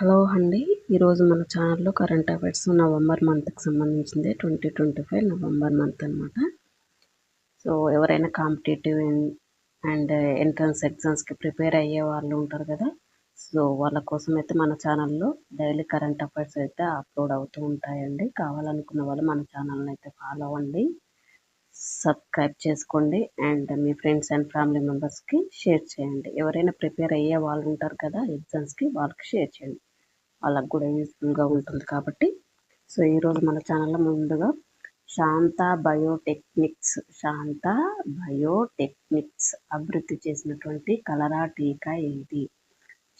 Hello అండి. ఈరోజు మన ఛానల్లో కరెంట్ అఫైర్స్ నవంబర్ మంత్కి సంబంధించింది 2025 నవంబర్ మంత్ అనమాట. సో ఎవరైనా కాంపిటేటివ్ అండ్ ఎంట్రన్స్ ఎగ్జామ్స్కి ప్రిపేర్ అయ్యే వాళ్ళు ఉంటారు కదా. సో వాళ్ళ కోసం అయితే మన ఛానల్లో డైలీ కరెంట్ అఫైర్స్ అయితే అప్లోడ్ అవుతూ ఉంటాయండి. కావాలనుకున్న వాళ్ళు మన ఛానల్ని అయితే ఫాలో అవ్వండి, సబ్స్క్రైబ్ చేసుకోండి and me friends and family మెంబర్స్కి షేర్ చేయండి. ఎవరైనా ప్రిపేర్ అయ్యే వాళ్ళు ఉంటారు కదా ఎగ్జామ్స్కి, వాళ్ళకి షేర్ చేయండి, వాళ్ళకు కూడా యూస్ఫుల్గా ఉంటుంది కాబట్టి. సో ఈరోజు మన ఛానల్లో ముందుగా శాంతా బయోటెక్నిక్స్ అభివృద్ధి చేసినటువంటి కలరా టీకా ఏది?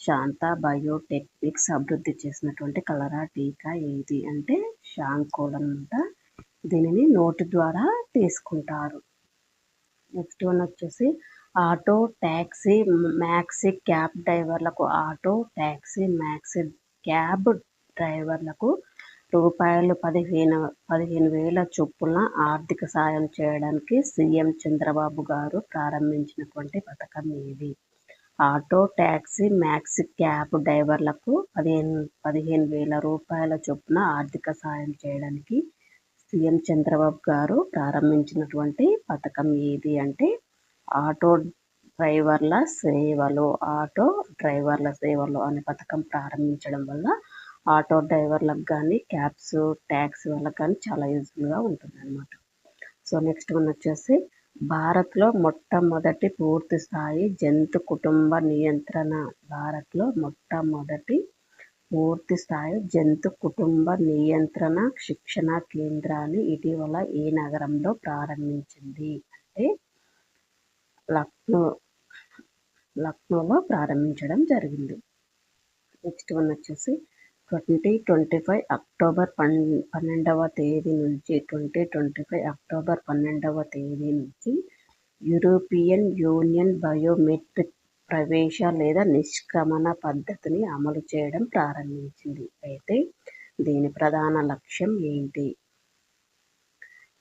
శాంతా బయోటెక్నిక్స్ అభివృద్ధి చేసినటువంటి కలరా టీకా ఏది అంటే షాంకోల్ అనమాట. దీనిని నోటి ద్వారా తీసుకుంటారు. నెక్స్ట్ వన్ వచ్చేసి ఆటో ట్యాక్సీ మ్యాక్సీ క్యాబ్ డ్రైవర్లకు రూపాయలు 15,000 చొప్పున ఆర్థిక సాయం చేయడానికి సీఎం చంద్రబాబు గారు ప్రారంభించినటువంటి పథకం ఏది? ఆటో ట్యాక్సీ మ్యాక్సీ క్యాబ్ డ్రైవర్లకు 15,000 రూపాయల చొప్పున ఆర్థిక సాయం చేయడానికి సీఎం చంద్రబాబు గారు ప్రారంభించినటువంటి పథకం ఏది అంటే ఆటో డ్రైవర్ల సేవలు అనే పథకం ప్రారంభించడం వల్ల ఆటో డ్రైవర్లకు కానీ క్యాబ్స్ ట్యాక్సీ వాళ్ళకి కానీ చాలా యూజ్ఫుల్గా ఉంటుంది అనమాట. సో నెక్స్ట్ వన్ వచ్చేసి భారత్లో మొట్టమొదటి పూర్తి స్థాయి జంతు కుటుంబ నియంత్రణ శిక్షణ కేంద్రాన్ని ఇటీవల ఏ నగరంలో ప్రారంభించింది అంటే లక్నోలో ప్రారంభించడం జరిగింది. నెక్స్ట్ వన్ వచ్చేసి 2025 అక్టోబర్ 12వ తేదీ నుంచి యూరోపియన్ యూనియన్ బయోమెట్రిక్ ప్రవేశ లేదా నిష్క్రమణ పద్ధతిని అమలు చేయడం ప్రారంభించింది. అయితే దీని ప్రధాన లక్ష్యం ఏంటి?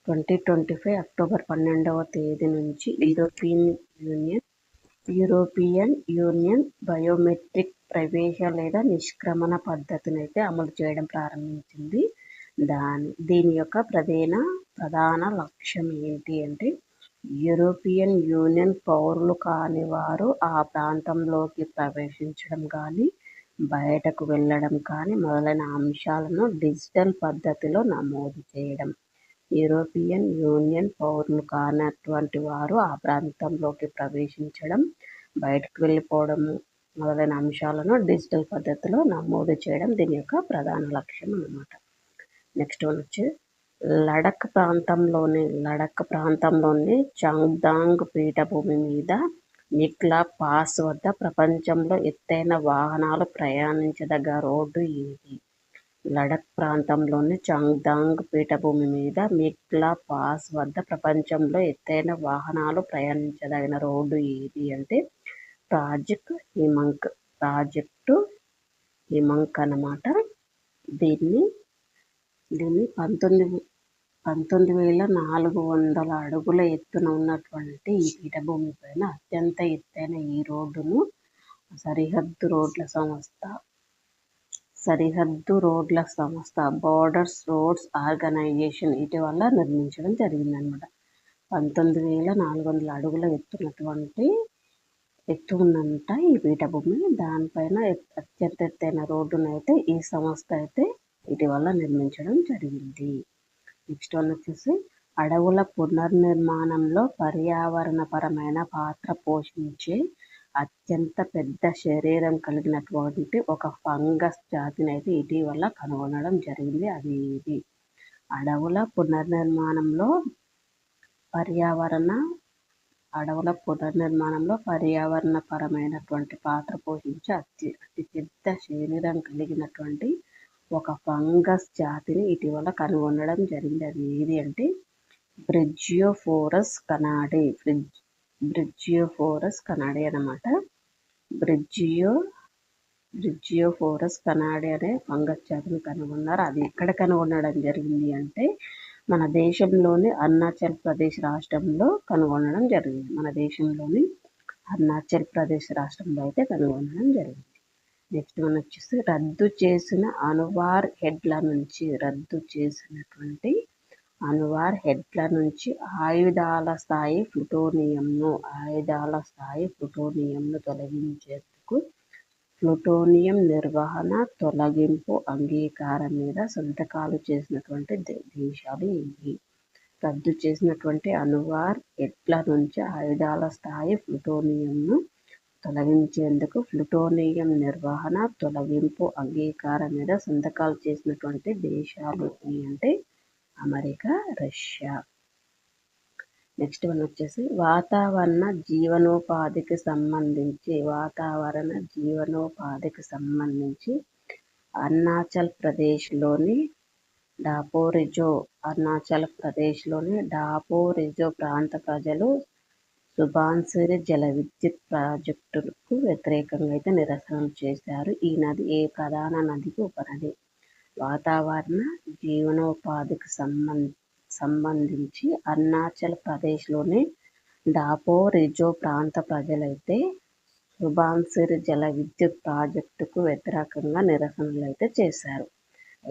2025 అక్టోబర్ 12వ తేదీ నుంచి యూరోపియన్ యూనియన్ బయోమెట్రిక్ ప్రవేశ లేదా నిష్క్రమణ పద్ధతిని అయితే అమలు చేయడం ప్రారంభించింది. దీని యొక్క ప్రధాన లక్ష్యం ఏంటి అంటే యూరోపియన్ యూనియన్ పౌరులు కాని వారు ఆ ప్రాంతంలోకి ప్రవేశించడం కానీ బయటకు వెళ్ళడం కానీ మొదలైన అంశాలను డిజిటల్ పద్ధతిలో నమోదు చేయడం. యూరోపియన్ యూనియన్ పౌరులు కానటువంటి వారు ఆ ప్రాంతంలోకి ప్రవేశించడం, బయటకు వెళ్ళిపోవడం మొదలైన అంశాలను డిజిటల్ పద్ధతిలో నమోదు చేయడం దీని యొక్క ప్రధాన లక్ష్యం అన్నమాట. నెక్స్ట్ వన్ వచ్చి లడఖ్ ప్రాంతంలోని చాంగ్దాంగ్ పీఠభూమి మీద నిక్లా పాస్ వద్ద ప్రపంచంలో ఎత్తైన వాహనాలు ప్రయాణించదగ్గ రోడ్డు ఏది? లడఖ్ ప్రాంతంలోని చాంగ్దాంగ్ పీఠభూమి మీద నిక్లా పాస్ వద్ద ప్రపంచంలో ఎత్తైన వాహనాలు ప్రయాణించదగిన రోడ్డు ఏది అంటే ప్రాజెక్టు హిమంక్ అన్నమాట. దీన్ని 19,400 అడుగుల ఎత్తున ఉన్నటువంటి ఈ పీఠభూమి పైన అత్యంత ఎత్తైన ఈ రోడ్డును సరిహద్దు రోడ్ల సంస్థ బోర్డర్స్ రోడ్స్ ఆర్గనైజేషన్ ఇటీవల నిర్మించడం జరిగిందనమాట. 19,400 అడుగుల ఎత్తు ఉన్నంత ఈ పీఠభూమి, దానిపైన అత్యంత ఎత్తైన రోడ్డును అయితే ఈ సంస్థ అయితే ఇటీవల నిర్మించడం జరిగింది. నెక్స్ట్ వన్ వచ్చేసి అడవుల పునర్నిర్మాణంలో పర్యావరణపరమైన పాత్ర పోషించే అత్యంత పెద్ద శరీరం కలిగినటువంటి ఒక ఫంగస్ జాతిని అయితే ఇటీవల కనుగొనడం జరిగింది. అది ఏది? అడవుల పునర్నిర్మాణంలో పర్యావరణపరమైనటువంటి పాత్ర పోషించే అతి పెద్ద శరీరం కలిగినటువంటి ఒక ఫంగస్ జాతిని ఇటీవల కనుగొనడం జరిగింది. అది ఏది అంటే బ్రిజియోఫోరస్ కనాడి అన్నమాట. బ్రిజియోఫోరస్ కనాడి అనే ఫంగస్ జాతిని కనుగొన్నారు. అది ఎక్కడ కనుగొనడం జరిగింది అంటే మన దేశంలోని అరుణాచల్ ప్రదేశ్ రాష్ట్రంలో కనుగొనడం జరిగింది. అయితే కనుగొనడం జరిగింది. నెక్స్ట్ మనం వచ్చేసి రద్దు చేసిన అణువార్ హెడ్ల నుంచి ఆయుధాల స్థాయి ప్లూటోనియంను తొలగించేందుకు ప్లూటోనియం నిర్వహణ తొలగింపు అంగీకారం మీద సంతకాలు చేసినటువంటి దేశాలు ఇవి. రద్దు చేసినటువంటి అణువార్ హెడ్ల నుంచి ఆయుధాల స్థాయి ప్లూటోనియంను తొలగించేందుకు ప్లూటోనియం నిర్వహణ తొలగింపు అంగీకారం మీద సంతకాలు చేసినటువంటి దేశాలు అంటే అమెరికా, రష్యా. నెక్స్ట్ వన్ వచ్చేసి వాతావరణ జీవనోపాధికి సంబంధించి అరుణాచల్ ప్రదేశ్లోని డాపోరిజో ప్రాంత ప్రజలు సుబాన్సిరి జల విద్యుత్ ప్రాజెక్టుకు వ్యతిరేకంగా అయితే నిరసనలు చేశారు. ఈ నది ఏ ప్రధాన నదికి ఉపనది? వాతావరణ జీవనోపాధికి సంబంధించి అరుణాచల్ ప్రదేశ్లోని డాపోరిజో ప్రాంత ప్రజలైతే సుబాన్సిరి జల విద్యుత్ ప్రాజెక్టుకు వ్యతిరేకంగా నిరసనలు అయితే చేశారు.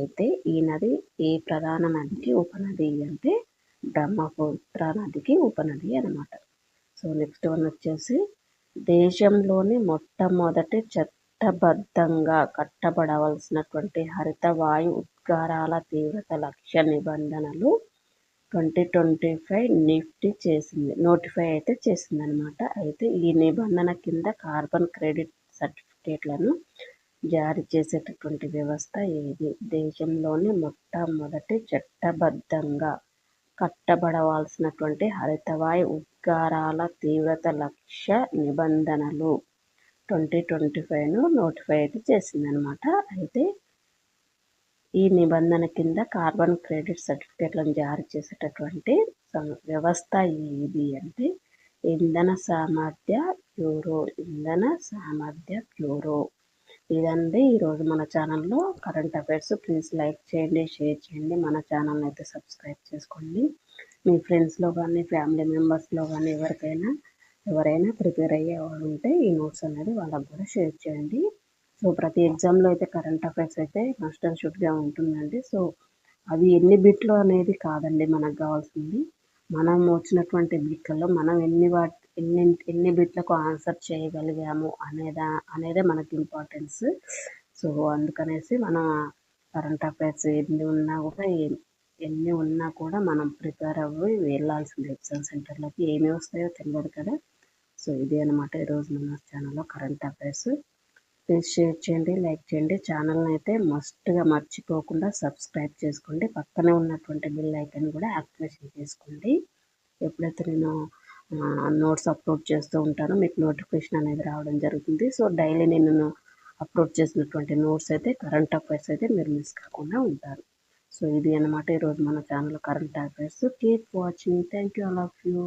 అయితే ఈ నది ఏ ప్రధాన నదికి ఉపనది అంటే బ్రహ్మపుత్ర నదికి ఉపనది అన్నమాట. సో నెక్స్ట్ వన్ వచ్చేసి దేశంలోని మొట్టమొదటి చట్టబద్ధంగా కట్టబడవలసినటువంటి హరిత వాయు ఉద్గారాల తీవ్రత లక్ష్య నిబంధనలు 2025 నోటిఫై అయితే చేసిందనమాట. అయితే ఈ నిబంధన కింద కార్బన్ క్రెడిట్ సర్టిఫికేట్లను జారీ చేసేటటువంటి వ్యవస్థ ఏది? దేశంలోని మొట్టమొదటి చట్టబద్ధంగా కట్టబడవలసినటువంటి హరితవాయు ఉద్గారాల తీవ్రత లక్ష్య నిబంధనలు 2025ను నోటిఫై అయితే చేసిందనమాట. అయితే ఈ నిబంధన కింద కార్బన్ క్రెడిట్ సర్టిఫికేట్లను జారీ చేసేటటువంటి వ్యవస్థ ఏది అంటే ఇంధన సామర్థ్య బ్యూరో. ఇదండి ఈరోజు మన ఛానల్లో కరెంట్ అఫైర్స్. ప్లీజ్ లైక్ చేయండి, షేర్ చేయండి, మన ఛానల్ని అయితే సబ్స్క్రైబ్ చేసుకోండి. మీ ఫ్రెండ్స్లో కానీ ఫ్యామిలీ మెంబర్స్లో కానీ ఎవరైనా ప్రిపేర్ అయ్యేవాళ్ళు ఉంటే ఈ నోట్స్ అనేది వాళ్ళకు కూడా షేర్ చేయండి. సో ప్రతి ఎగ్జామ్లో అయితే కరెంట్ అఫైర్స్ అయితే మస్ట్ అండ్ షుడ్గా ఉంటుందండి. సో అవి ఎన్ని బిట్లు అనేది కాదండి మనకు కావాల్సింది, మనం వచ్చినటువంటి బిట్లలో మనం ఎన్ని బిట్లకు ఆన్సర్ చేయగలిగాము అనేదే మనకి ఇంపార్టెన్స్. సో అందుకనేసి మనం కరెంట్ అఫైర్స్ ఎన్ని ఉన్నా కూడా మనం ప్రిపేర్ అవ్వి వెళ్ళాల్సింది ఎగ్జామ్ సెంటర్లోకి. ఏమి వస్తాయో తెలియదు కదా. సో ఇది అనమాట ఈరోజు మన ఛానల్లో కరెంట్ అఫైర్స్. ప్లీజ్ షేర్ చేయండి, లైక్ చేయండి, ఛానల్ని అయితే మస్ట్గా మర్చిపోకుండా సబ్స్క్రైబ్ చేసుకోండి. పక్కనే ఉన్నటువంటి బెల్ ఐకాన్ కూడా యాక్టివేషన్ చేసుకోండి. ఎప్పుడైతే నేను నోట్స్ అప్లోడ్ చేస్తూ ఉంటానో మీకు నోటిఫికేషన్ అనేది రావడం జరుగుతుంది. సో డైలీ నేను అప్లోడ్ చేసినటువంటి నోట్స్ అయితే కరెంట్ అఫైర్స్ అయితే మీరు మిస్ కాకుండా ఉంటారు. సో ఇది అనమాట ఈరోజు మన channel current affairs. Keep watching. Thank you, all of you.